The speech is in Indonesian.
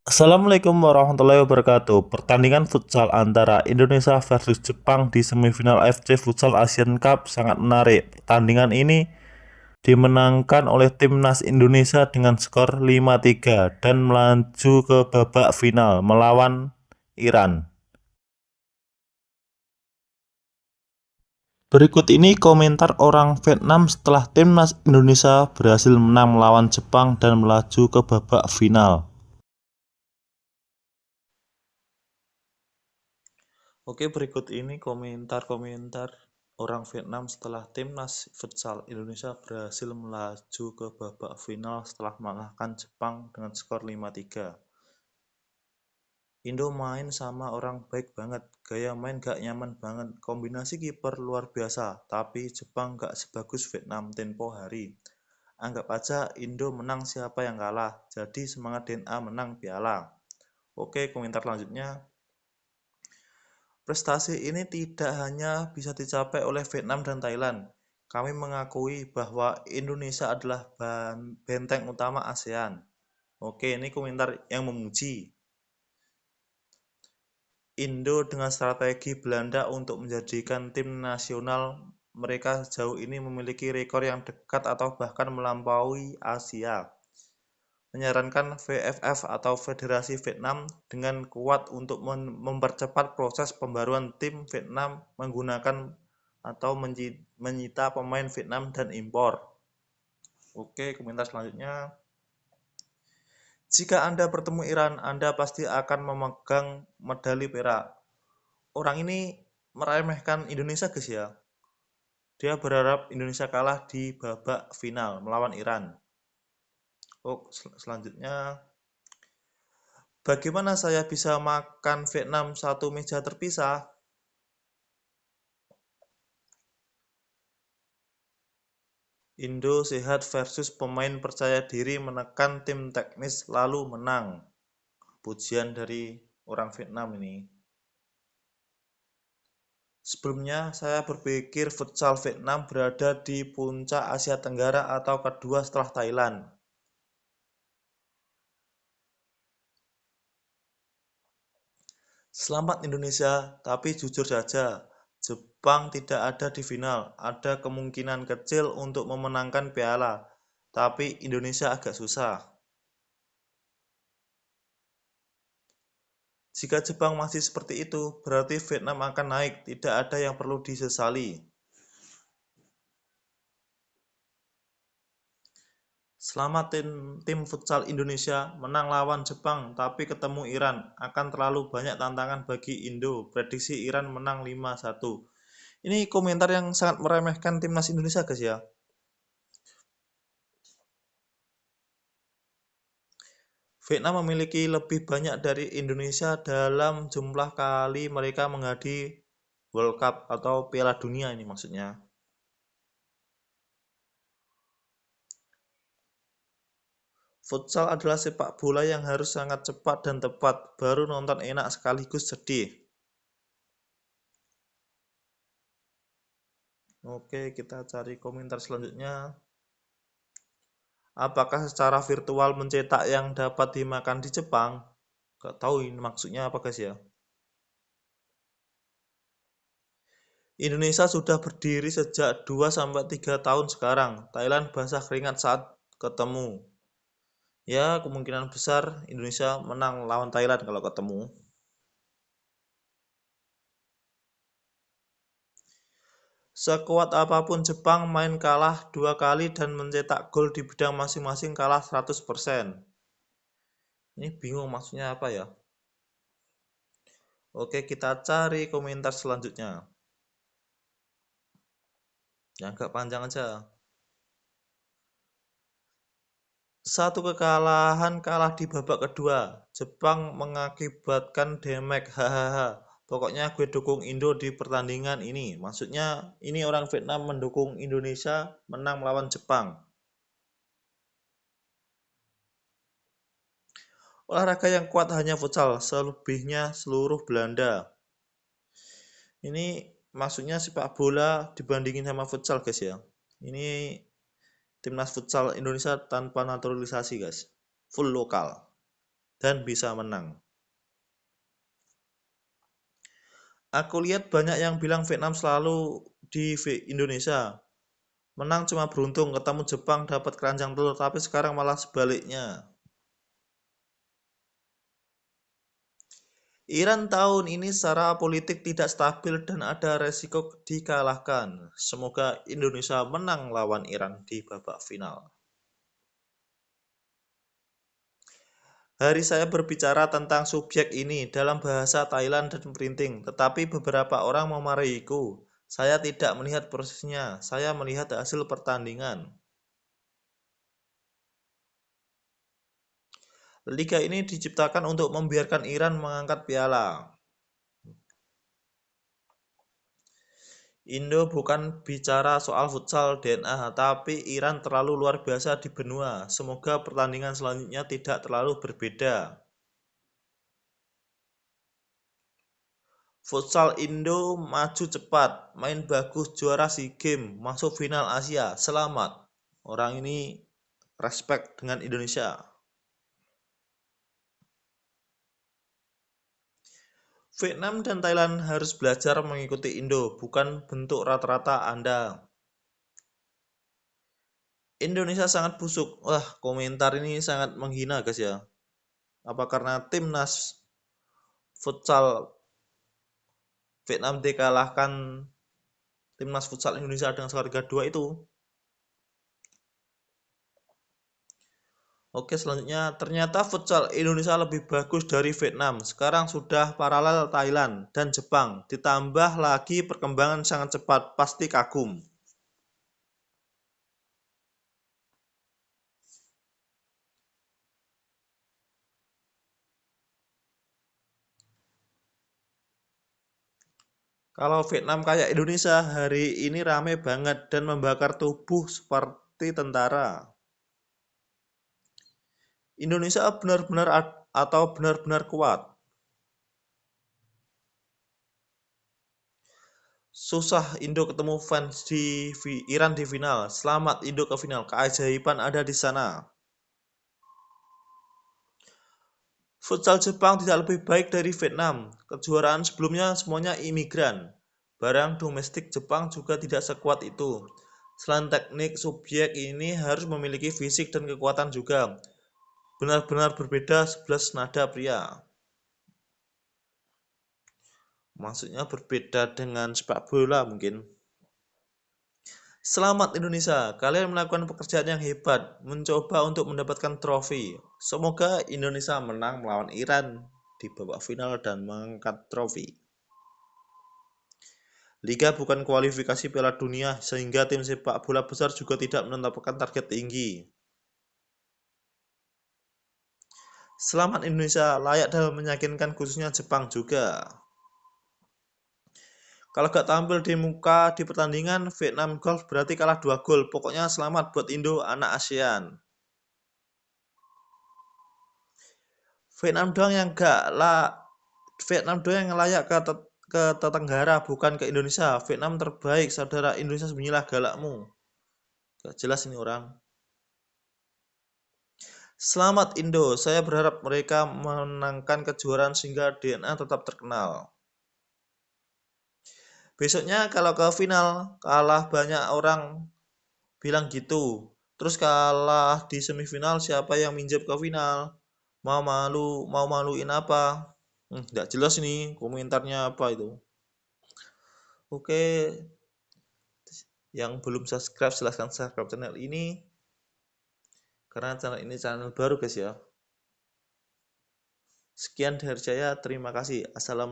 Assalamualaikum warahmatullahi wabarakatuh. Pertandingan futsal antara Indonesia versus Jepang di semifinal AFC Futsal Asian Cup sangat menarik. Pertandingan ini dimenangkan oleh timnas Indonesia dengan skor 5-3 dan melaju ke babak final melawan Iran. Berikut ini komentar orang Vietnam setelah timnas Indonesia berhasil menang melawan Jepang dan melaju ke babak final. Oke, berikut ini komentar-komentar orang Vietnam setelah timnas futsal Indonesia berhasil melaju ke babak final setelah mengalahkan Jepang dengan skor 5-3. Indo main sama orang baik banget, gaya main gak nyaman banget, kombinasi kiper luar biasa, tapi Jepang gak sebagus Vietnam tempo hari. Anggap aja Indo menang siapa yang kalah, jadi semangat DNA menang piala. Oke, komentar selanjutnya. Prestasi ini tidak hanya bisa dicapai oleh Vietnam dan Thailand. Kami mengakui bahwa Indonesia adalah benteng utama ASEAN. Oke, ini komentar yang memuji. Indo dengan strategi Belanda untuk menjadikan tim nasional mereka sejauh ini memiliki rekor yang dekat atau bahkan melampaui Asia. Menyarankan VFF atau Federasi Vietnam dengan kuat untuk mempercepat proses pembaruan tim Vietnam menggunakan atau menyita pemain Vietnam dan impor. Oke, komentar selanjutnya. Jika Anda bertemu Iran, Anda pasti akan memegang medali perak. Orang ini meremehkan Indonesia, guys ya. Dia berharap Indonesia kalah di babak final melawan Iran. Selanjutnya. Bagaimana saya bisa makan Vietnam satu meja terpisah? Indo sehat versus pemain percaya diri menekan tim teknis lalu menang. Pujian dari orang Vietnam ini. Sebelumnya saya berpikir futsal Vietnam berada di puncak Asia Tenggara atau kedua setelah Thailand. Selamat Indonesia, tapi jujur saja, Jepang tidak ada di final. Ada kemungkinan kecil untuk memenangkan piala, tapi Indonesia agak susah. Jika Jepang masih seperti itu, berarti Vietnam akan naik, tidak ada yang perlu disesali. Selama tim futsal Indonesia menang lawan Jepang tapi ketemu Iran, akan terlalu banyak tantangan bagi Indo. Prediksi Iran menang 5-1. Ini komentar yang sangat meremehkan timnas Indonesia, guys ya. Vietnam memiliki lebih banyak dari Indonesia dalam jumlah kali mereka menghadiri World Cup atau Piala Dunia ini maksudnya. Futsal adalah sepak bola yang harus sangat cepat dan tepat, baru nonton enak sekaligus sedih. Oke, kita cari komentar selanjutnya. Apakah secara virtual mencetak yang dapat dimakan di Jepang? Gak tahu ini maksudnya apa, guys ya. Indonesia sudah berdiri sejak 2-3 tahun sekarang. Thailand basah keringat saat ketemu. Ya, kemungkinan besar Indonesia menang lawan Thailand kalau ketemu. Sekuat apapun Jepang main kalah 2 kali dan mencetak gol di bidang masing-masing kalah 100%. Ini bingung maksudnya apa ya? Oke, kita cari komentar selanjutnya. Yang agak panjang aja. Satu kekalahan kalah di babak kedua. Jepang mengakibatkan damage. Hahaha. Pokoknya gue dukung Indo di pertandingan ini. Maksudnya ini orang Vietnam mendukung Indonesia menang melawan Jepang. Olahraga yang kuat hanya futsal, selebihnya seluruh Belanda. Ini maksudnya sepak bola dibandingin sama futsal, guys ya. Ini timnas futsal Indonesia tanpa naturalisasi, guys. Full lokal. dan bisa menang. Aku lihat banyak yang bilang Vietnam selalu di Indonesia. Menang cuma beruntung, ketemu Jepang dapat keranjang telur, tapi sekarang malah sebaliknya. Iran tahun ini secara politik tidak stabil dan ada resiko dikalahkan. Semoga Indonesia menang lawan Iran di babak final. Hari saya berbicara tentang subjek ini dalam bahasa Thailand dan printing, tetapi beberapa orang memarahiku. Saya tidak melihat prosesnya, saya melihat hasil pertandingan. Liga ini diciptakan untuk membiarkan Iran mengangkat piala. Indo bukan bicara soal futsal DNA, tapi Iran terlalu luar biasa di benua. Semoga pertandingan selanjutnya tidak terlalu berbeda. Futsal Indo maju cepat, main bagus, juara SEA Games, masuk final Asia. Selamat. Orang ini respect dengan Indonesia. Vietnam dan Thailand harus belajar mengikuti Indo, bukan bentuk rata-rata Anda. Indonesia sangat busuk. Wah, komentar ini sangat menghina guys ya. Apa karena timnas futsal Vietnam dikalahkan timnas futsal Indonesia dengan skor 3-2 itu? Oke, selanjutnya ternyata futsal Indonesia lebih bagus dari Vietnam. Sekarang sudah paralel Thailand dan Jepang. Ditambah lagi perkembangan sangat cepat, pasti kagum. Kalau Vietnam kayak Indonesia, hari ini rame banget dan membakar tubuh seperti tentara. Indonesia benar-benar atau benar-benar kuat. Susah Indo ketemu fans di Iran di final. Selamat Indo ke final. Keajaiban ada di sana. Futsal Jepang tidak lebih baik dari Vietnam. Kejuaraan sebelumnya semuanya imigran. Barang domestik Jepang juga tidak sekuat itu. Selain teknik, subjek ini harus memiliki fisik dan kekuatan juga. Benar-benar berbeda 11 nada pria. Maksudnya berbeda dengan sepak bola mungkin. Selamat Indonesia, kalian melakukan pekerjaan yang hebat, mencoba untuk mendapatkan trofi. Semoga Indonesia menang melawan Iran di babak final dan mengangkat trofi. Liga bukan kualifikasi Piala Dunia, sehingga tim sepak bola besar juga tidak menetapkan target tinggi. Selamat Indonesia, layak dalam meyakinkan khususnya Jepang juga. Kalau gak tampil di muka di pertandingan, Vietnam Golf berarti kalah 2 gol. Pokoknya selamat buat Indo, anak ASEAN. Vietnam doang yang layak ke Tenggara, bukan ke Indonesia. Vietnam terbaik, saudara Indonesia sembunyilah galakmu. Gak jelas ini orang. Selamat Indo, saya berharap mereka menangkan kejuaraan sehingga DNA tetap terkenal. Besoknya kalau ke final kalah, banyak orang bilang gitu. Terus kalah di semifinal, siapa yang minjem ke final? Mau maluin apa? Nggak jelas ini komentarnya apa itu. Oke, yang belum subscribe silahkan subscribe channel ini, karena channel ini channel baru guys ya. Sekian dari saya, terima kasih. Assalamualaikum.